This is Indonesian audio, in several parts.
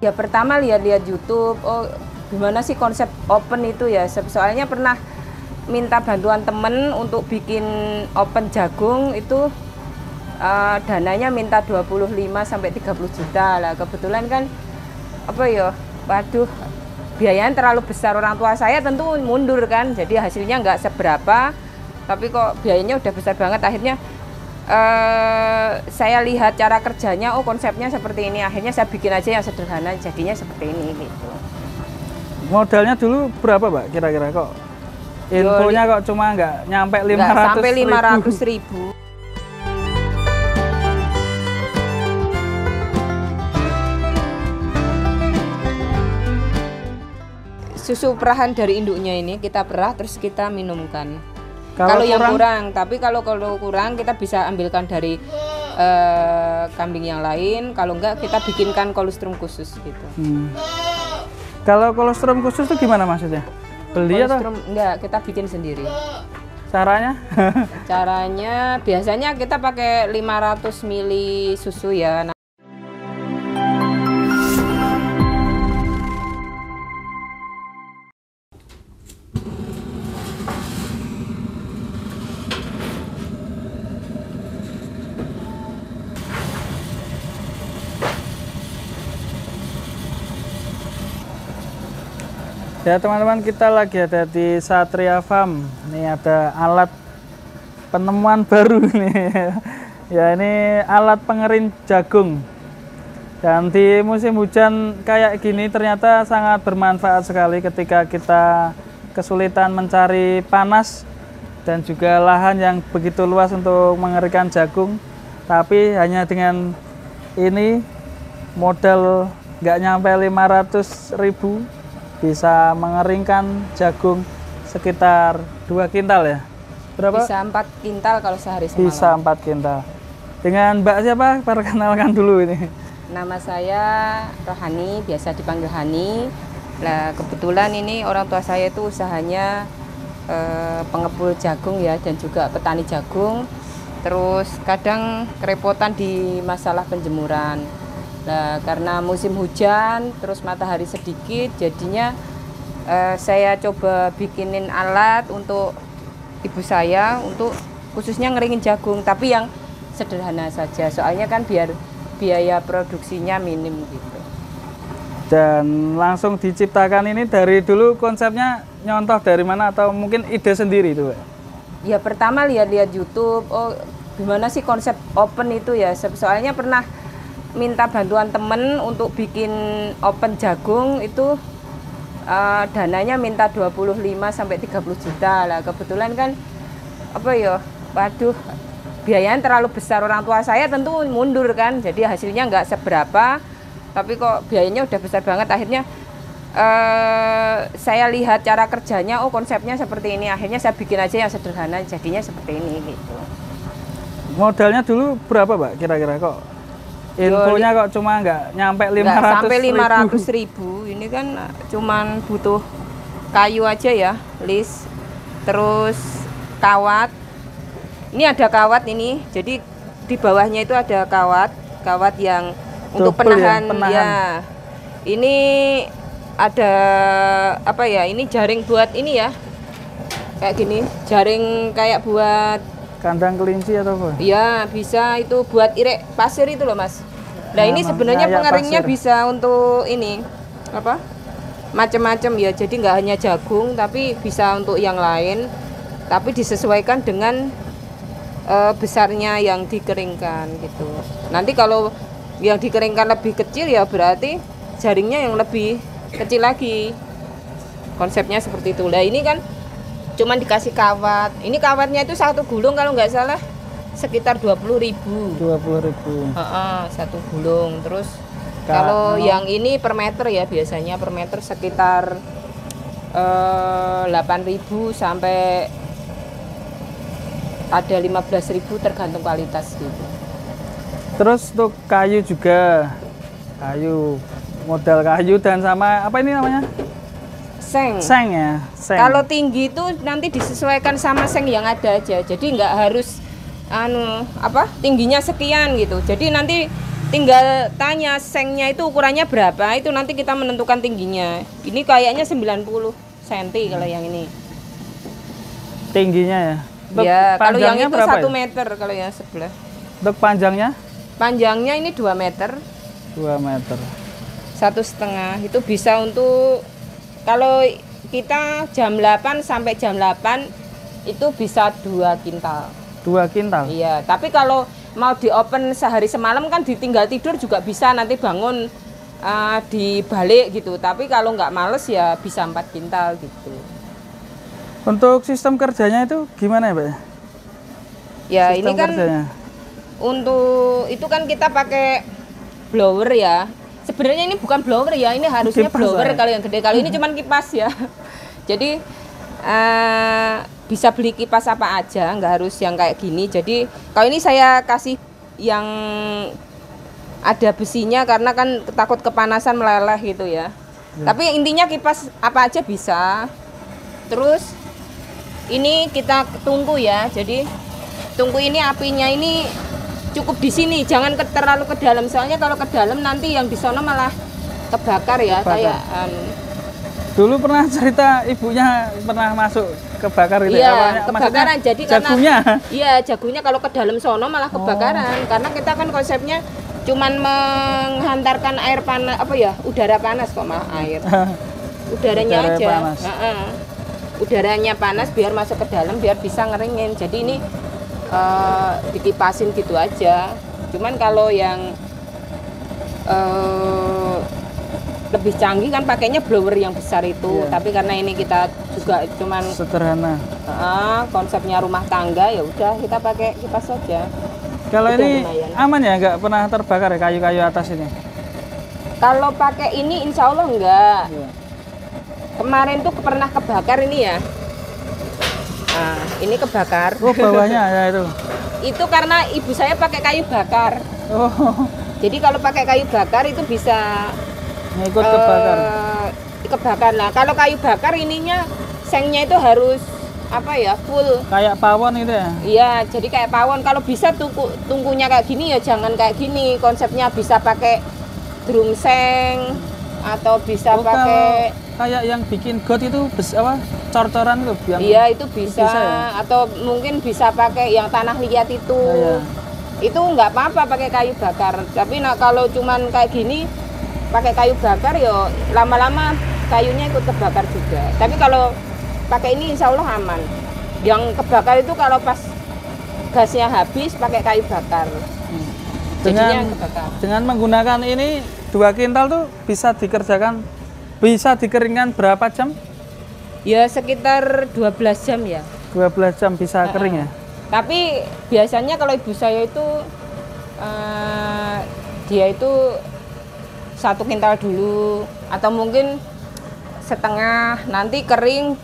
Ya pertama lihat-lihat YouTube, oh gimana sih konsep open itu ya. Soalnya pernah minta bantuan temen untuk bikin open jagung itu dananya minta 25 sampai 30 juta lah. Kebetulan kan apa ya, waduh biayanya terlalu besar, orang tua saya tentu mundur kan. Jadi hasilnya nggak seberapa, tapi kok biayanya udah besar banget. Akhirnya saya lihat cara kerjanya, oh konsepnya seperti ini, akhirnya saya bikin aja yang sederhana, jadinya seperti ini gitu. Modalnya dulu berapa Mbak kira-kira kok? Infonya kok cuma nggak nyampe 500 sampai 500.000. Susu perahan dari induknya ini kita perah terus kita minumkan. Kalau yang kurang, tapi kalau kurang kita bisa ambilkan dari kambing yang lain. Kalau enggak kita bikinkan kolostrum khusus gitu. Kalau kolostrum khusus itu gimana maksudnya? Beli atau? Enggak, kita bikin sendiri. Caranya? Caranya biasanya kita pakai 500 ml susu ya. Ya teman-teman, kita lagi ada di Satria Farm. Ini ada alat penemuan baru nih. Ya ini alat pengering jagung. Dan di musim hujan kayak gini ternyata sangat bermanfaat sekali ketika kita kesulitan mencari panas dan juga lahan yang begitu luas untuk mengeringkan jagung. Tapi hanya dengan ini modal nggak nyampe 500.000 bisa mengeringkan jagung sekitar 2 kintal ya? Berapa? Bisa 4 kintal kalau sehari semalam. Bisa 4 kintal. Dengan Mbak siapa? Perkenalkan dulu ini. Nama saya Rohani, biasa dipanggil Hani. Nah, kebetulan ini orang tua saya itu usahanya pengepul jagung ya, dan juga petani jagung. Terus kadang kerepotan di masalah penjemuran. Nah, karena musim hujan, terus matahari sedikit, jadinya saya coba bikinin alat untuk ibu saya untuk khususnya ngeringin jagung, tapi yang sederhana saja. Soalnya kan biar biaya produksinya minim gitu. Dan langsung diciptakan ini dari dulu konsepnya nyontoh dari mana atau mungkin ide sendiri itu, Pak? Ya pertama lihat-lihat YouTube, oh gimana sih konsep open itu ya. Soalnya pernah minta bantuan temen untuk bikin open jagung itu dananya minta 25 sampai 30 juta lah. Kebetulan kan apa ya, waduh biayanya terlalu besar, orang tua saya tentu mundur kan. Jadi hasilnya nggak seberapa, tapi kok biayanya udah besar banget. Akhirnya saya lihat cara kerjanya, oh konsepnya seperti ini, akhirnya saya bikin aja yang sederhana, jadinya seperti ini gitu. Modalnya dulu berapa Mbak kira-kira kok? Infonya kok cuma nggak nyampe 500.000. Sampai 500.000. Ini kan cuman butuh kayu aja ya, list. Terus kawat. Ini ada kawat ini. Jadi di bawahnya itu ada kawat yang untuk penahan. Ya. Ini ada apa ya? Ini jaring buat ini ya. Kayak gini, jaring kayak buat kandang kelinci atau apa? Iya, bisa itu buat irek pasir itu loh, Mas. Nah, ini sebenarnya pengeringnya pasir. Bisa untuk ini apa? Macam-macam ya. Jadi nggak hanya jagung, tapi bisa untuk yang lain. Tapi disesuaikan dengan besarnya yang dikeringkan gitu. Nanti kalau yang dikeringkan lebih kecil ya berarti jaringnya yang lebih kecil lagi. Konsepnya seperti itu. Nah, ini kan cuman dikasih kawat. Ini kawatnya itu satu gulung kalau nggak salah sekitar 20.000. 20.000. Satu gulung. Terus kalau yang ini per meter ya, biasanya per meter sekitar 8.000 sampai ada 15.000 tergantung kualitas gitu. Terus untuk kayu juga, modal kayu dan sama apa ini namanya? Seng ya. Kalau tinggi itu nanti disesuaikan sama seng yang ada aja. Jadi nggak harus tingginya sekian gitu. Jadi nanti tinggal tanya sengnya itu ukurannya berapa, itu nanti kita menentukan tingginya. Ini kayaknya 90 cm kalau yang ini. Tingginya ya? Ya, kalau yang itu 1 ya? meter kalau yang sebelah. Untuk panjangnya? Panjangnya ini 2 meter. 2 meter. 1,5 itu bisa untuk kalau kita jam 8 sampai jam 8 itu bisa 2 kintal. 2 kintal? Iya, tapi kalau mau di open sehari semalam kan ditinggal tidur juga bisa, nanti bangun dibalik gitu. Tapi kalau nggak males ya bisa 4 kintal gitu. Untuk sistem kerjanya itu gimana ya, Pak? Ya, sistem ini kan kerjanya. Untuk itu kan kita pakai blower ya. Sebenarnya ini bukan blower ya, ini harusnya kipas blower ya? kalau yang gede. Kalau ini cuman kipas ya. Jadi bisa beli kipas apa aja, nggak harus yang kayak gini. Jadi kalau ini saya kasih yang ada besinya karena kan takut kepanasan meleleh gitu ya. Tapi intinya kipas apa aja bisa. Terus ini kita tunggu ya. Jadi tunggu ini apinya ini cukup di sini, jangan terlalu ke dalam, soalnya kalau ke dalam nanti yang di sono malah kebakar ya. Kayak dulu pernah cerita ibunya pernah masuk kebakar gitu. Iya, kebakaran. Jadi jagungnya. Karena iya, jagungnya kalau ke dalam sono malah kebakaran. Karena kita kan konsepnya cuman menghantarkan air panas, apa ya, udara panas kok malah air. Udaranya udara aja. Panas. Udaranya panas biar masuk ke dalam biar bisa ngeringin. Jadi ini dikipasin gitu aja. Cuman kalau yang lebih canggih kan pakainya blower yang besar itu. Iya. Tapi karena ini kita juga cuman sederhana. Konsepnya rumah tangga, ya udah kita pakai kipas saja. Kalau udah ini lumayan. aman ya, nggak pernah terbakar ya kayu-kayu atas ini? Kalau pakai ini insya Allah enggak. Iya. Kemarin tuh pernah kebakar ini ya. Nah, ini kebakar. Oh, bawahnya ya itu. Itu karena ibu saya pakai kayu bakar. Oh. Jadi kalau pakai kayu bakar itu bisa ikut kebakar. Kebakar lah. Kalau kayu bakar ininya sengnya itu harus apa ya, full. Kayak pawon itu ya? Iya, jadi kayak pawon. Kalau bisa tungkunya kayak gini ya jangan kayak gini. Konsepnya bisa pakai drum seng atau bisa pakai kayak yang bikin got itu apa? Cor-coran itu biang. Iya, itu bisa ya? Atau mungkin bisa pakai yang tanah liat itu. Iya. Itu nggak apa-apa pakai kayu bakar. Tapi kalau cuman kayak gini pakai kayu bakar ya lama-lama kayunya ikut kebakar juga. Tapi kalau pakai ini insya Allah aman. Yang kebakar itu kalau pas gasnya habis pakai kayu bakar. Dengan menggunakan ini 2 kintal tuh bisa dikeringkan berapa jam? Ya sekitar 12 jam ya. 12 jam bisa kering ya. Tapi biasanya kalau ibu saya itu dia itu 1 kintal dulu atau mungkin setengah, nanti kering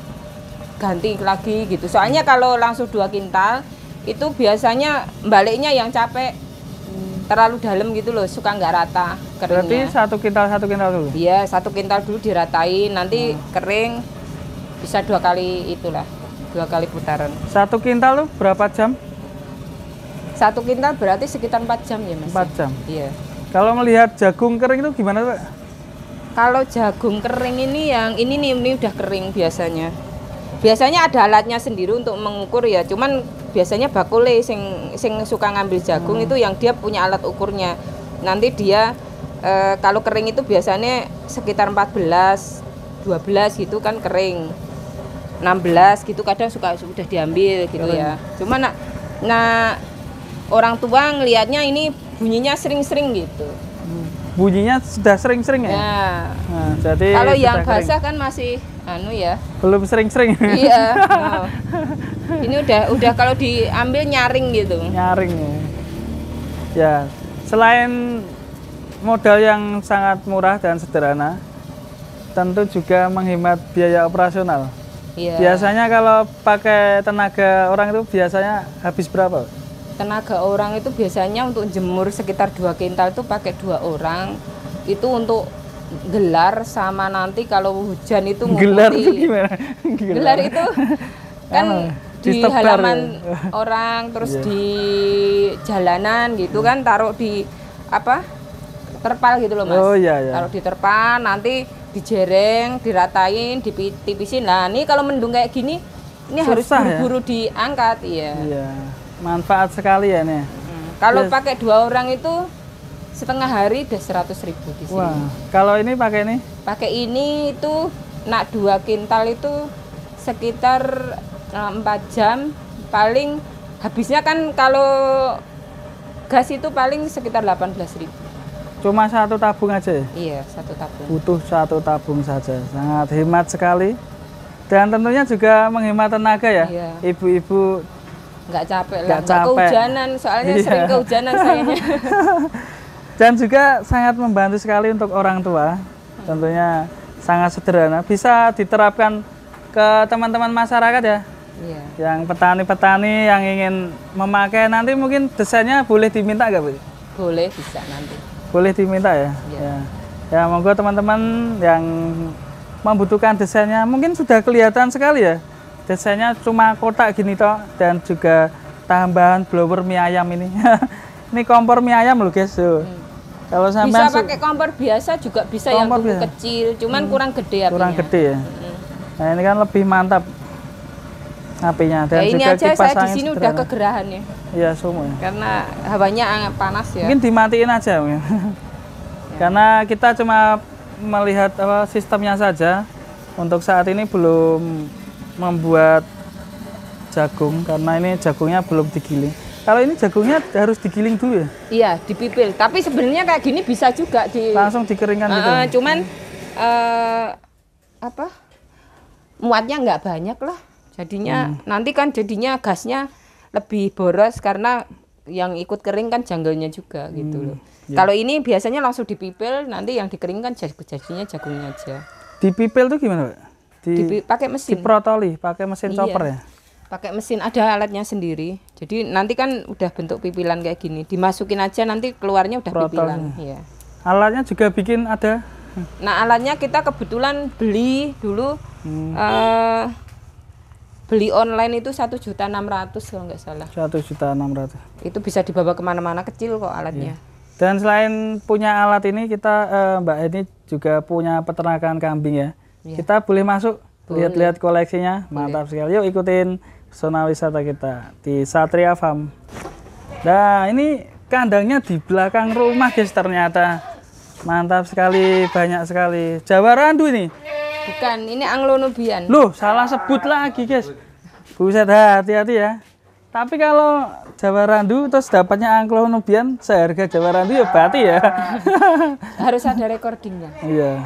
ganti lagi gitu. Soalnya kalau langsung 2 kintal itu biasanya baliknya yang capek, terlalu dalam gitu loh, suka nggak rata keringnya. Berarti 1 kintal dulu? Iya, 1 kintal dulu diratain, nanti kering bisa 2 kali itulah, 2 kali putaran. 1 kintal tuh berapa jam? 1 kintal berarti sekitar 4 jam ya Mas? 4 jam? Iya. Kalau melihat jagung kering itu gimana Pak? Kalau jagung kering ini yang ini udah kering biasanya. Biasanya ada alatnya sendiri untuk mengukur ya, cuman biasanya bakule sing suka ngambil jagung itu yang dia punya alat ukurnya. Nanti dia kalau kering itu biasanya sekitar 14, 12 gitu kan kering. 16 gitu kadang sudah diambil gitu ya. Cuman orang tua ngelihatnya ini bunyinya sering-sering gitu. Bunyinya sudah sering-sering ya? Nah, jadi kalau yang basah kan masih ya. Belum sering-sering. Iya. No. Ini udah kalau diambil nyaring gitu. Nyaring ya. Ya, selain modal yang sangat murah dan sederhana, tentu juga menghemat biaya operasional. Iya. Biasanya kalau pakai tenaga orang itu biasanya habis berapa? Tenaga orang itu biasanya untuk jemur sekitar 2 kintal itu pakai 2 orang. Itu untuk gelar sama nanti kalau hujan itu gelar itu gimana? Gelar itu kan di halaman orang, terus di jalanan gitu kan, taruh di apa? Terpal gitu loh, Mas. Oh iya iya. Kalau diterpal nanti dijereng, diratain, ditipisin. Nah, ini kalau mendung kayak gini ini harus Susah ya? buru-buru diangkat, iya. Iya. Manfaat sekali ya nih. Kalau Yes. pakai 2 orang itu setengah hari udah 100.000 di sini. Wah, kalau ini pakai ini? Pakai ini itu nak 2 kintal itu sekitar 4 jam. Paling habisnya kan kalau gas itu paling sekitar 18.000. Cuma 1 tabung aja ya? Iya, 1 tabung. Butuh 1 tabung saja. Sangat hemat sekali. Dan tentunya juga menghemat tenaga ya. Iya. Ibu-ibu Nggak capek lah, Nggak nggak capek. kehujanan. Soalnya Iya. sering kehujanan sayanya. dan juga sangat membantu sekali untuk orang tua. Tentunya sangat sederhana. Bisa diterapkan ke teman-teman masyarakat ya. Iya. Yang petani-petani yang ingin memakai nanti mungkin desainnya boleh diminta nggak Bu? Boleh, bisa nanti. Boleh diminta ya? Iya. Ya, monggo teman-teman yang membutuhkan desainnya mungkin sudah kelihatan sekali ya. Desainnya cuma kotak gini toh dan juga tambahan blower mie ayam ini. Ini kompor mie ayam loh guys. Tuh. Kalau Bisa sampai pakai kompor biasa juga bisa yang Kompor tubuh biasa. kecil, cuman kurang gede apinya. kurang gede ya. Nah, ini kan lebih mantap apinya dan Ya, ini juga aja kipas saya di angin sini udah sederhana. kegerahan ya, Iya, semua. Ya. karena hawanya panas ya. Mungkin dimatiin aja mungkin. Karena kita cuma melihat apa sistemnya saja. Untuk saat ini belum membuat jagung karena ini jagungnya belum digiling. Kalau ini jagungnya harus digiling dulu ya? Iya, dipipil. Tapi sebenarnya kayak gini bisa juga Langsung dikeringkan gitu. cuman apa? Muatnya nggak banyak lah. Jadinya nanti kan jadinya gasnya lebih boros karena yang ikut kering kan janggelnya juga gitu loh. Kalau ini biasanya langsung dipipil, nanti yang dikeringkan jadinya jagungnya aja. Dipipil tuh gimana, Pak? Pakai mesin. Diprotoli, pakai mesin Iya. chopper ya? Pakai mesin, ada alatnya sendiri. Jadi nanti kan udah bentuk pipilan kayak gini. Dimasukin aja nanti keluarnya udah Protol. pipilan. Iya. Alatnya juga bikin ada. Nah, alatnya kita kebetulan beli dulu beli online itu 1.600.000 kalau nggak salah. 1.600.000. Itu bisa dibawa kemana-mana, kecil kok alatnya. Dan selain punya alat ini kita Mbak Eni juga punya peternakan kambing ya. Iya. Kita boleh masuk Boleh. lihat-lihat koleksinya. Mantap sekali. Yuk ikutin zona wisata kita di Satria Farm. Nah, ini kandangnya di belakang rumah guys ternyata. Mantap sekali, banyak sekali. Jawa Randu ini. Bukan, ini Anglo-Nubian. Loh, salah sebut lagi guys. Buset, hati-hati ya. Tapi kalau Jawa Randu terus dapatnya Anglo-Nubian seharga Jawa Randu ya berarti ya. Harus ada recordingnya. Iya.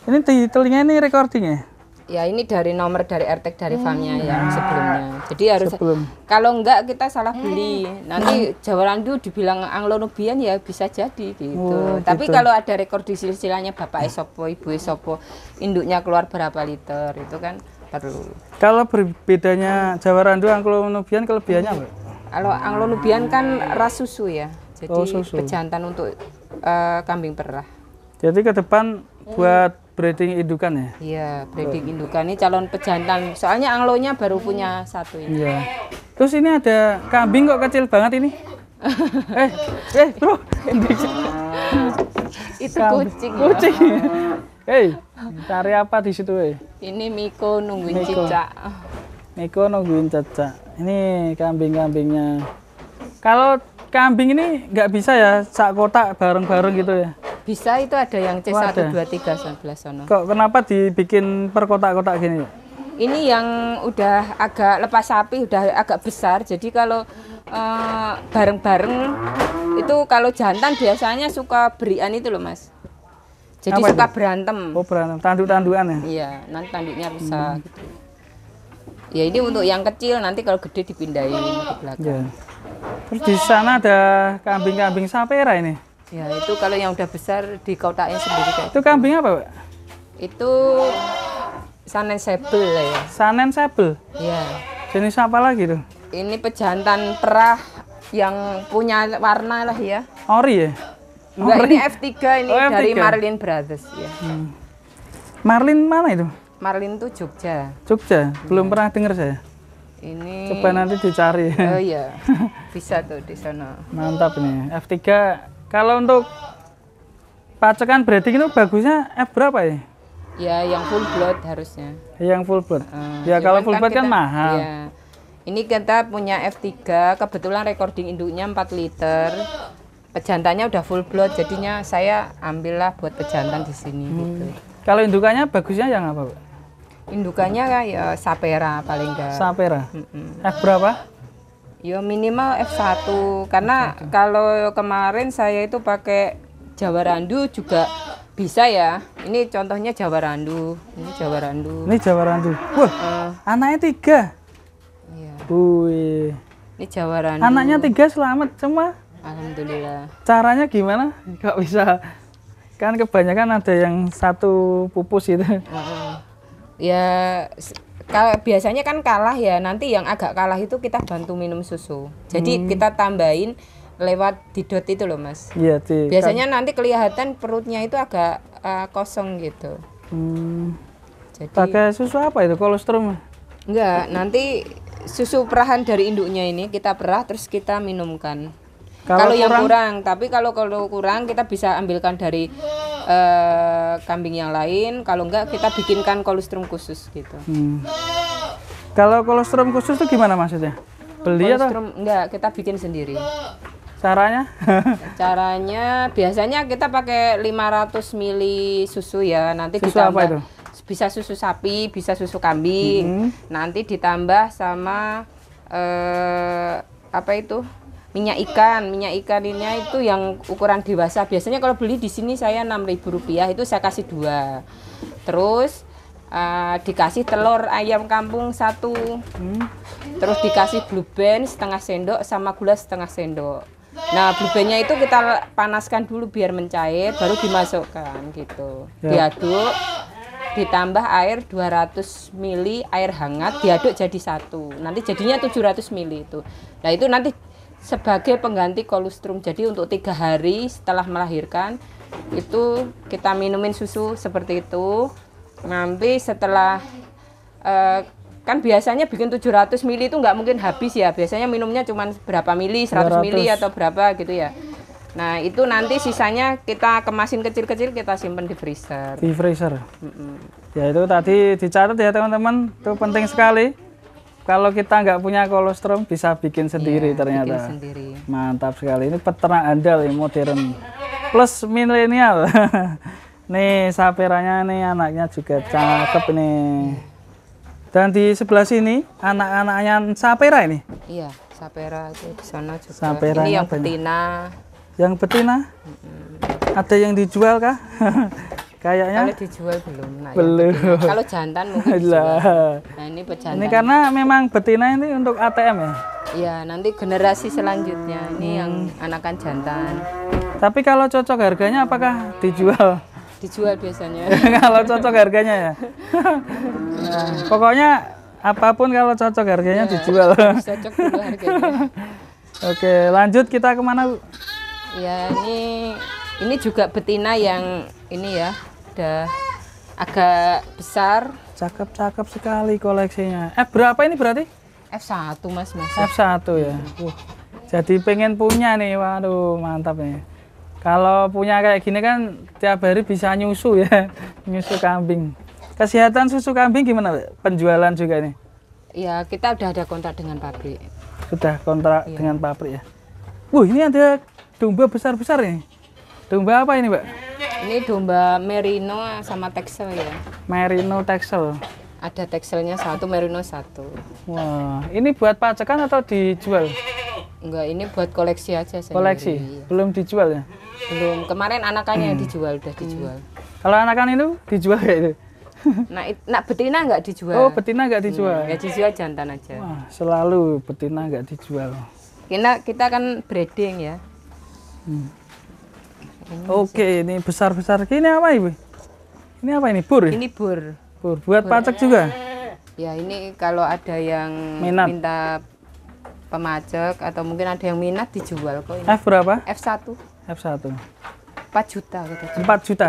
Ini di telinga ini recordingnya. Ya, ini dari nomor dari RTK dari farmnya yang sebelumnya. Jadi harus Sebelum. kalau enggak kita salah beli. Nanti Jawa Randu dibilang Anglo-Nubian ya bisa jadi gitu. Oh, Tapi gitu. kalau ada rekor di silsilahnya bapak Esopo, ibu Esopo, induknya keluar berapa liter itu kan perlu. Kalau berbedanya Jawa Randu Anglo-Nubian kelebihannya apa? Kalau Anglo-Nubian kan ras susu ya. Jadi Oh, susu. pejantan untuk kambing perah. Jadi ke depan buat breeding indukan ya? Iya, breeding indukan ini calon pejantan. Soalnya Anglonya baru punya 1 ini. Iya. Terus ini ada kambing kok kecil banget ini? Bro. Itu kucing. Ya. Kucing. Hei, cari apa di situ? Ini Miko nungguin Miko. cicak. Miko nungguin cacak. Ini kambing-kambingnya. Kalau kambing ini nggak bisa ya sak kotak bareng-bareng gitu ya? Bisa, itu ada yang C1, Oh, ada. 2, 3 sebelah sono. Kok kenapa dibikin per kotak-kotak gini? Ini yang udah agak lepas sapi, udah agak besar. Jadi kalau bareng-bareng itu kalau jantan biasanya suka berian itu loh Mas. Jadi Apa suka itu? berantem. Oh, berantem tanduk-tandukan ya? Iya, nanti tanduknya rusak gitu. Ya ini untuk yang kecil, nanti kalau gede dipindahin ke belakang. Iya. Terus di sana ada kambing-kambing sapera ini. Ya itu kalau yang udah besar di kotaknya sendiri kayak. Itu kambing apa, Pak? Itu Sanen Sebel lah ya. Sanen Sebel. Iya. Jenis apa lagi tuh? Ini pejantan perah yang punya warna lah ya. Ori ya? Enggak, Ori. ini F3 ini Oh, dari F3. Marlin Brothers ya. Marlin mana itu? Marlin tuh Jogja. Jogja. Belum pernah dengar saya. Ini Coba nanti dicari. oh iya. Bisa tuh di sana. Mantap nih. F3 Kalau untuk pacekan breeding itu bagusnya F berapa ya? Ya yang full blood harusnya. Yang full blood. Ya kalau full blood kan mahal. Ya, ini kita punya F3, kebetulan recording induknya 4 liter. Pejantannya udah full blood, jadinya saya ambillah buat pejantan di sini gitu. Kalau indukannya bagusnya yang apa, Pak? Indukannya ya Sapera paling enggak. Sapera. F berapa? Ya minimal F1 karena kalau kemarin saya itu pakai Jawa Randu juga bisa ya. Ini contohnya Jawa Randu. Ini Jawa Randu. Ini Jawa Randu. Wah, anaknya 3. Iya. Wih. Ini Jawa Randu. Anaknya 3 selamat semua. Alhamdulillah. Caranya gimana? Kok bisa? Kan kebanyakan ada yang satu pupus itu. Ya kalau biasanya kan kalah ya, nanti yang agak kalah itu kita bantu minum susu. Jadi kita tambahin lewat didot itu loh Mas. Iya, biasanya nanti kelihatan perutnya itu agak kosong gitu. Jadi pakai susu apa itu? Kolostrum? Enggak, nanti susu perahan dari induknya ini kita perah terus kita minumkan. Kalau yang kurang, tapi kalau kurang kita bisa ambilkan dari kambing yang lain. Kalau enggak kita bikinkan kolostrum khusus gitu. Kalau kolostrum khusus itu gimana maksudnya? Beli kolostrum, atau? Enggak, kita bikin sendiri. Caranya? Caranya biasanya kita pakai 500 ml susu ya. Nanti susu ditambah, apa itu? Bisa susu sapi, bisa susu kambing. Nanti ditambah sama apa itu? Minyak ikan ini itu yang ukuran dewasa. Biasanya kalau beli di sini saya Rp6.000, itu saya kasih 2. Terus dikasih telur ayam kampung 1. Terus dikasih blue band setengah sendok sama gula setengah sendok. Nah, blue bandnya itu kita panaskan dulu biar mencair, baru dimasukkan gitu. Diaduk, ditambah air 200 ml air hangat, diaduk jadi 1. Nanti jadinya 700 ml itu. Nah, itu nanti sebagai pengganti kolostrum. Jadi untuk 3 hari setelah melahirkan itu kita minumin susu seperti itu. Nanti setelah kan biasanya bikin 700 ml itu nggak mungkin habis ya. Biasanya minumnya cuma berapa mili, 100 mili atau berapa gitu ya. Nah itu nanti sisanya kita kemasin kecil-kecil, kita simpan di freezer. Di freezer. Ya itu tadi dicatat ya teman-teman, itu penting sekali. Kalau kita nggak punya kolostrum bisa bikin sendiri ternyata. Bikin sendiri. Mantap sekali. Ini peternak andal ya, modern. Plus milenial. Nih saperanya nih anaknya juga cakep nih. Dan di sebelah sini anak-anaknya sapera ini. Iya, sapera itu di sana juga. Sapera ini yang betina. Yang betina? Ada yang dijual kah? Kayaknya kalau dijual belum. Nah, belum. Kalau jantan mungkin dijual. Nah, ini pejantan. Ini karena memang betina ini untuk ATM ya? Iya, nanti generasi selanjutnya ini yang anakan jantan. Tapi kalau cocok harganya apakah dijual? Dijual biasanya. Kalau cocok harganya ya? Nah, pokoknya apapun kalau cocok harganya dijual. Cocok dulu harganya. Oke, lanjut kita kemana Bu? Ya, ini juga betina yang ini ya, udah agak besar. Cakep-cakep sekali koleksinya. Berapa ini berarti? F1 Mas. F1 ya. Jadi pengen punya nih, waduh mantap nih. Kalau punya kayak gini kan tiap hari bisa nyusu ya, nyusu kambing. Kesehatan susu kambing gimana, Pak? Penjualan juga nih? Ya kita udah ada kontrak dengan pabrik. Sudah kontrak dengan pabrik ya. Ini ada domba besar-besar nih. Domba apa ini, Mbak? Ini domba merino sama texel ya. Merino texel. Ada texelnya 1, merino 1. Wah, ini buat pacekan atau dijual? Enggak, ini buat koleksi aja sendiri. Koleksi? Belum dijual ya? Belum. Kemarin anakannya yang dijual, udah dijual. Kalau anakan itu dijual kayak itu? Nah, betina nggak dijual. Oh, betina nggak dijual? Ya dijual jantan aja. Wah, selalu betina nggak dijual. Kita kan breeding ya. Oke, ini besar-besar. Ini apa Ibu? Ini apa ini? Bur? Ini bur. Bur. Buat pacek juga? Ya, ini kalau ada yang minta pemacek atau mungkin ada yang minat dijual kok ini. F berapa? F1. F1. 4 juta gitu. 4 juta.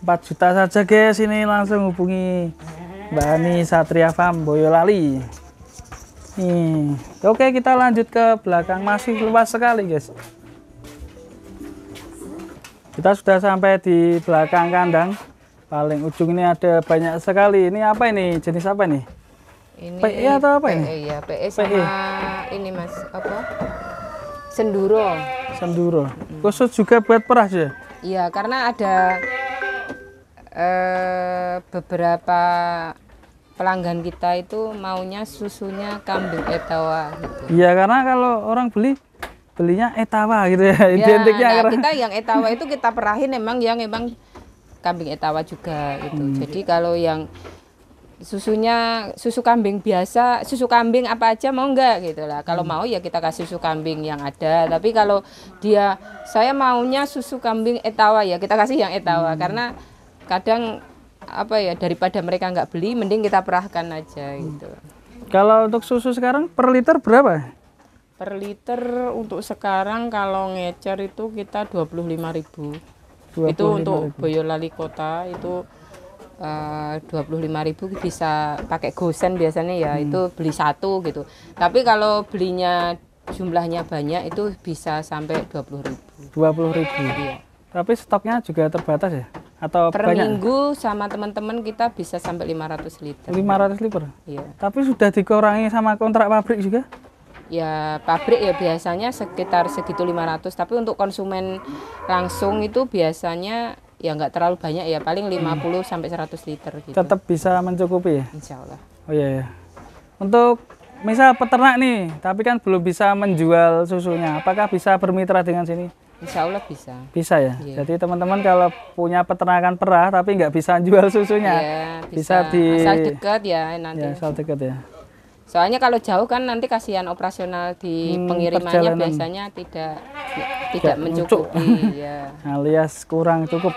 4 juta saja guys, ini langsung hubungi Mbak Ani Satria Farm Boyolali. Nih. Oke, kita lanjut ke belakang, masih luas sekali guys. Kita sudah sampai di belakang kandang. Paling ujung ini ada banyak sekali. Ini apa ini? Jenis apa nih? Ini PE atau apa ini? PE ya, PE sama ini Mas, apa? Senduro. Senduro. Khusus juga buat perah ya? Iya, karena ada beberapa pelanggan kita itu maunya susunya kambing etawa gitu. Iya, karena kalau orang belinya etawa gitu ya, identiknya. Nah, karena kita yang etawa itu kita perahin emang kambing etawa juga gitu. Jadi kalau yang susunya susu kambing biasa, susu kambing apa aja mau enggak gitu lah. Kalau mau ya kita kasih susu kambing yang ada. Tapi kalau saya maunya susu kambing etawa ya kita kasih yang etawa karena kadang apa ya daripada mereka nggak beli mending kita perahkan aja gitu. Kalau untuk susu sekarang per liter berapa? Per liter untuk sekarang kalau ngecer itu kita 25.000. Itu untuk Boyolali Kota itu 25.000 bisa pakai gosen biasanya ya itu beli satu gitu. Tapi kalau belinya jumlahnya banyak itu bisa sampai 20.000. 20.000. Iya. Tapi stoknya juga terbatas ya? Atau Per banyak? minggu sama teman-teman kita bisa sampai 500 liter. 500 liter? Iya. Tapi sudah dikurangi sama kontrak pabrik juga? Ya pabrik ya biasanya sekitar segitu 500. Tapi untuk konsumen langsung itu biasanya ya nggak terlalu banyak ya paling 50 sampai 100 liter gitu. Tetap bisa mencukupi ya? Insya Allah. Oh iya ya. Untuk misal peternak nih, tapi kan belum bisa menjual susunya. Apakah bisa bermitra dengan sini? Insya Allah bisa. Bisa ya. Iya. Jadi teman-teman kalau punya peternakan perah tapi nggak bisa jual susunya, Iya, bisa asal dekat ya nanti. Ya, asal dekat ya. Soalnya kalau jauh kan nanti kasihan operasional di pengirimannya perjalanan. biasanya tidak mencukupi ya. Alias kurang cukup.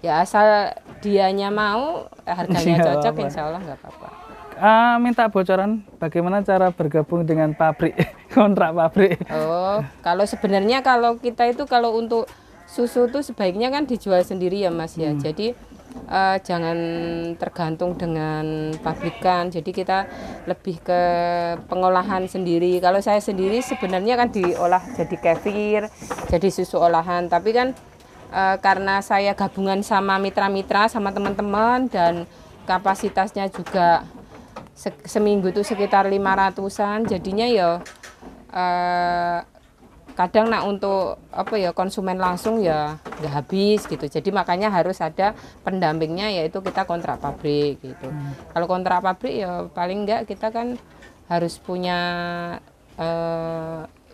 Ya asal dianya mau harganya Nggak cocok apa-apa. insya Allah nggak apa-apa. Minta bocoran bagaimana cara bergabung dengan pabrik, kontrak pabrik. Oh, kalau sebenarnya kalau kita itu kalau untuk susu tuh sebaiknya kan dijual sendiri ya Mas ya. Jadi jangan tergantung dengan pabrikan. Jadi kita lebih ke pengolahan sendiri. Kalau saya sendiri sebenarnya kan diolah jadi kefir, jadi susu olahan. Tapi kan karena saya gabungan sama mitra-mitra sama teman-teman dan kapasitasnya juga seminggu itu sekitar 500-an, jadinya ya kadang untuk apa ya konsumen langsung ya nggak habis gitu. Jadi makanya harus ada pendampingnya yaitu kita kontrak pabrik gitu. Kalau kontrak pabrik ya paling enggak kita kan harus punya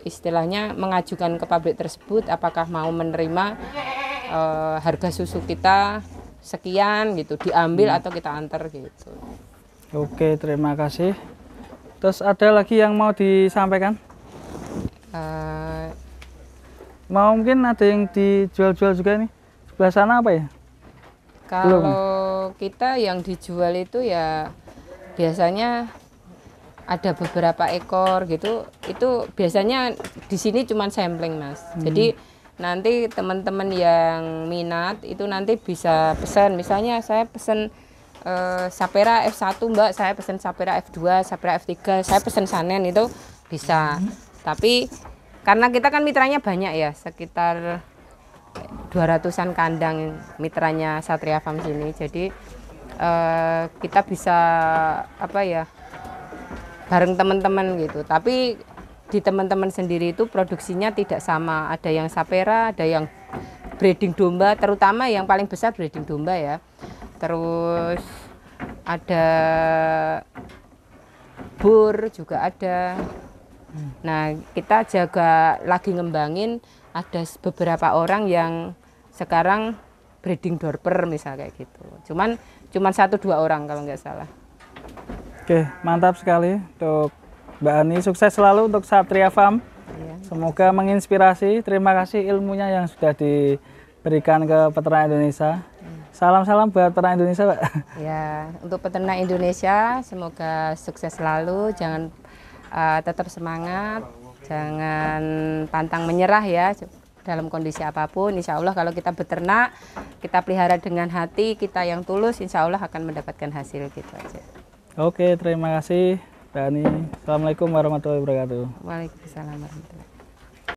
istilahnya mengajukan ke pabrik tersebut apakah mau menerima harga susu kita sekian gitu diambil atau kita antar gitu. Oke, terima kasih. Terus ada lagi yang mau disampaikan? Mau mungkin ada yang dijual-jual juga nih. Sebelah sana apa ya? Kalau kita yang dijual itu ya biasanya ada beberapa ekor gitu. Itu biasanya di sini cuma sampling Mas. Jadi nanti teman-teman yang minat itu nanti bisa pesan. Misalnya saya pesan Sapera F1 Mbak, saya pesan Sapera F2, Sapera F3, saya pesan Sanen itu bisa. Tapi karena kita kan mitranya banyak ya, sekitar 200-an kandang mitranya Satria Farm sini. Jadi kita bisa apa ya bareng teman-teman gitu. Tapi di teman-teman sendiri itu produksinya tidak sama. Ada yang Sapera, ada yang breeding domba, terutama yang paling besar breeding domba ya. Terus ada bur juga ada. Nah kita juga lagi ngembangin ada beberapa orang yang sekarang breeding dorper misal kayak gitu. Cuman 1-2 orang kalau nggak salah. Oke, mantap sekali untuk Mbak Ani. Sukses selalu untuk Satria Farm. Iya. Semoga menginspirasi. Terima kasih ilmunya yang sudah diberikan ke peternak Indonesia. Salam-salam buat peternak Indonesia, Pak. Ya, untuk peternak Indonesia semoga sukses selalu. Jangan tetap semangat, jangan pantang menyerah ya dalam kondisi apapun. Insya Allah kalau kita beternak, kita pelihara dengan hati kita yang tulus, insya Allah akan mendapatkan hasil gitu aja. Oke, terima kasih Mbak Ani. Assalamualaikum warahmatullahi wabarakatuh. Waalaikumsalam warahmatullahi wabarakatuh.